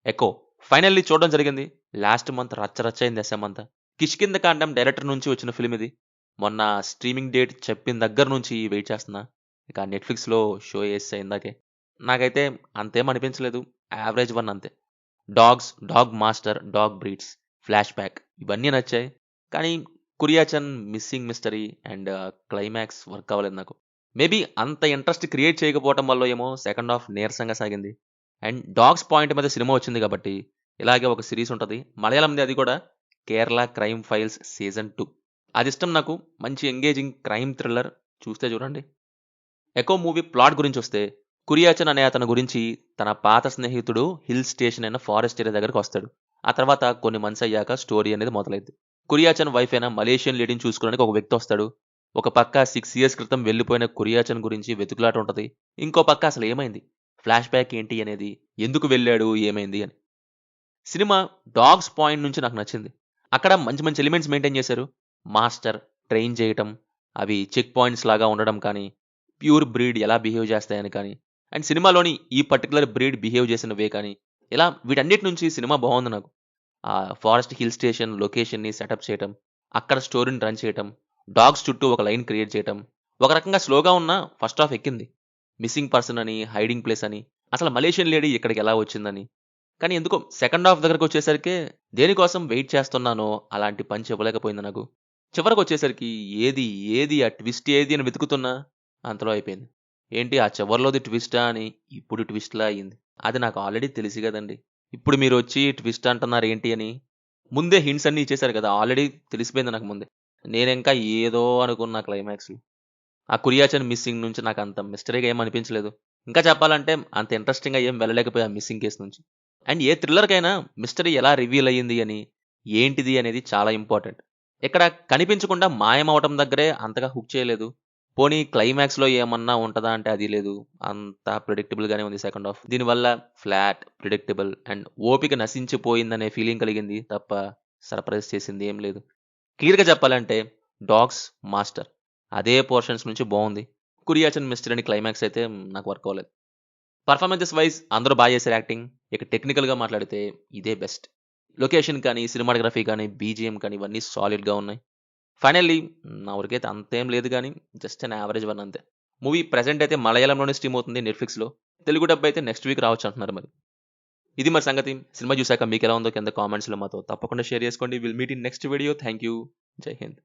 Echo finally చూడడం జరిగింది. Last month రచ్చరచ్చయింది S M అంతా. కిష్కింధకాండం డైరెక్టర్ నుంచి వచ్చిన ఫిల్మ్ ఇది. మొన్న స్ట్రీమింగ్ డేట్ చెప్పిన దగ్గర నుంచి వెయిట్ చేస్తున్నా. ఇక నెట్‌ఫ్లిక్స్‌లో షో యేసేసా ఇందాకే. నాకైతే అంతేం అనిపించలేదు. యావరేజ్ 1 అంతే. Dog master, dog breeds, flashback ఇవన్నీ నచ్చాయి. కానీ 'Kuriachan missing mystery' and climax work అవ్వలేదు నాకు. మేబీ అంత ఇంట్రెస్ట్ క్రియేట్ చేయకపోవటం వల్లో ఏమో సెకండ్ హాఫ్ నీరసంగా సాగింది. అండ్ డాగ్స్ పాయింట్ మీద సినిమా వచ్చింది కాబట్టి ఇలాగే ఒక సిరీస్ ఉంటది. మలయాళంది అది కూడా 'కేరళ క్రైమ్ ఫైల్స్ సీజన్ 2' అదిష్టం నాకు. మంచి ఎంగేజింగ్ క్రైమ్ థ్రిల్లర్. చూస్తే చూడండి. 'ఎకో' మూవీ ప్లాట్ గురించొస్తే, కురియాచన్ అనే అతని గురించి తన పాత స్నేహితుడు హిల్ స్టేషన్ అయిన ఫారెస్ట్ ఏరియా దగ్గరికొస్తాడు. ఆ తర్వాత కొన్ని మంత్స్ అయ్యాక స్టోరీ అనేది మొదలైద్ది. కురియాచన్ వైఫ్ అయిన మలేషియన్ లేడీని చూసుకోవడానికి ఒక వ్యక్తి వస్తాడు. ఒక పక్క 6 ఇయర్స్ క్రితం వెళ్ళిపోయిన కురియాచన్ గురించి వెతుకులాట ఉంటది. ఇంకో పక్క అసలు ఏమైంది? ఫ్లాష్ బ్యాక్ ఏంటి అనేది? ఎందుకు వెళ్ళాడు? ఏమైంది అని. సినిమా డాగ్స్ పాయింట్ నుంచి నాకు నచ్చింది. అక్కడ మంచి మంచి ఎలిమెంట్స్ మెయింటైన్ చేశారు. మాస్టర్, ట్రైన్ చేయటం, అవి చెక్ పాయింట్స్ లాగా ఉండడం కానీ, ప్యూర్ బ్రీడ్ ఎలా బిహేవ్ చేస్తాయని కానీ, అండ్ సినిమాలోని ఈ పర్టికులర్ బ్రీడ్ బిహేవ్ చేసిన వే కానీ, ఇలా వీటన్నిటి నుంచి సినిమా బాగుంది నాకు. ఆ ఫారెస్ట్ హిల్ స్టేషన్ లొకేషన్‌ని సెటప్ చేయటం, అక్కడ స్టోరీని రన్ చేయటం, డాగ్స్ చుట్టూ ఒక లైన్ క్రియేట్ చేయటం, ఒక రకంగా స్లోగా ఉన్నా ఫస్ట్ హాఫ్ ఎక్కింది. మిస్సింగ్ పర్సన్ అని, హైడింగ్ ప్లేస్ అని, అసలు మలేషియన్ లేడీ ఇక్కడికి ఎలా వచ్చిందని. కానీ ఎందుకో సెకండ్ హాఫ్ దగ్గరకొచ్చేసరికే దేనికోసం వెయిట్ చేస్తున్నానో అలాంటి పంచ్ ఇవ్వలేకపోయింది నాకు. చివరకొచ్చేసరికి ఏది, ఏది ఆ ట్విస్ట్ ఏది అని వెతుకుతున్నా అంతలో అయిపోయింది. ఏంటి ఆ చివర్లోది ట్విస్టా అని ఇప్పుడు ట్విస్ట్‌లా అయింది. అది నాకు ఆల్రెడీ తెలుసు గదండీ! ఇప్పుడు మీరొచ్చి ట్విస్ట్ అంటున్నారేంటి అని. ముందే హింట్స్ అన్నీ ఇచ్చేసారు కదా! ఆల్రెడీ తెలిసిపోయింది నాకు ముందే. నేనింకా ఏదో అనుకున్న క్లైమాక్స్. ఆ 'కురియాచన్ మిస్సింగ్' నుంచి నాకంత మిస్టరీగా ఏం అనిపించలేదు. ఇంకా చెప్పాలంటే అంత ఇంట్రెస్టింగ్‌గా ఏం వెళ్ళలేకపోయా ఆ మిస్సింగ్ కేస్ నుంచి. అండ్ ఏ థ్రిల్లర్‌కైనా మిస్టరీ ఎలా రివీల్ అయ్యింది అని, ఏంటిది అనేది చాలా ఇంపార్టెంట్. ఇక్కడ కనిపించకుండా మాయమవ్వటం దగ్గరే అంతగా హుక్ చేయలేదు. పోనీ క్లైమాక్స్‌లో ఏమన్నా ఉంటదా అంటే అది లేదు. అంతా ప్రిడిక్టబుల్‌గానే ఉంది సెకండ్ హాఫ్. దీనివల్ల ఫ్లాట్, ప్రిడిక్టబుల్ అండ్ ఓపిక నశించిపోయిందనే ఫీలింగ్ కలిగింది తప్ప సర్ప్రైజ్ చేసింది ఏం లేదు. క్లియర్‌గా చెప్పాలంటే 'డాగ్స్ మాస్టర్' అదే పోర్షన్స్ నుంచి బావుంది. 'కురియాచన్ మిస్టరీ' అని క్లైమాక్స్ అయితే నాకు వర్క్ అవ్వలేదు. పర్ఫార్మెన్సెస్ వైస్ అందరూ చేశారు యాక్టింగ్. ఇక టెక్నికల్‌గా మాట్లాడితే ఇదే బెస్ట్. లొకేషన్ కానీ, సినిమాటోగ్రఫీ కానీ, బీజీఎం కానీ ఇవన్నీ సాలిడ్‌గా ఉన్నాయి. ఫైనల్లీ నా వరకైతే అంతేం లేదు గానీ జస్ట్ అన్ యావరేజ్ వన్ అంతే. మూవీ ప్రెజెంట్ అయితే మలయాళంలోనే స్ట్రీమ్ అవుతుంది నెట్‌ఫ్లిక్స్‌లో. తెలుగు డబ్ అయితే నెక్స్ట్ వీక్ రావచ్చు అంటున్నారు మరి. ఇది మరి సంగతి. సినిమా చూసాక మీకెలా ఉందో కింద కామెంట్స్‌లో మాతో తప్పకుండా షేర్ చేసుకోండి. Will meet in next video. Thank you. జై హింద్.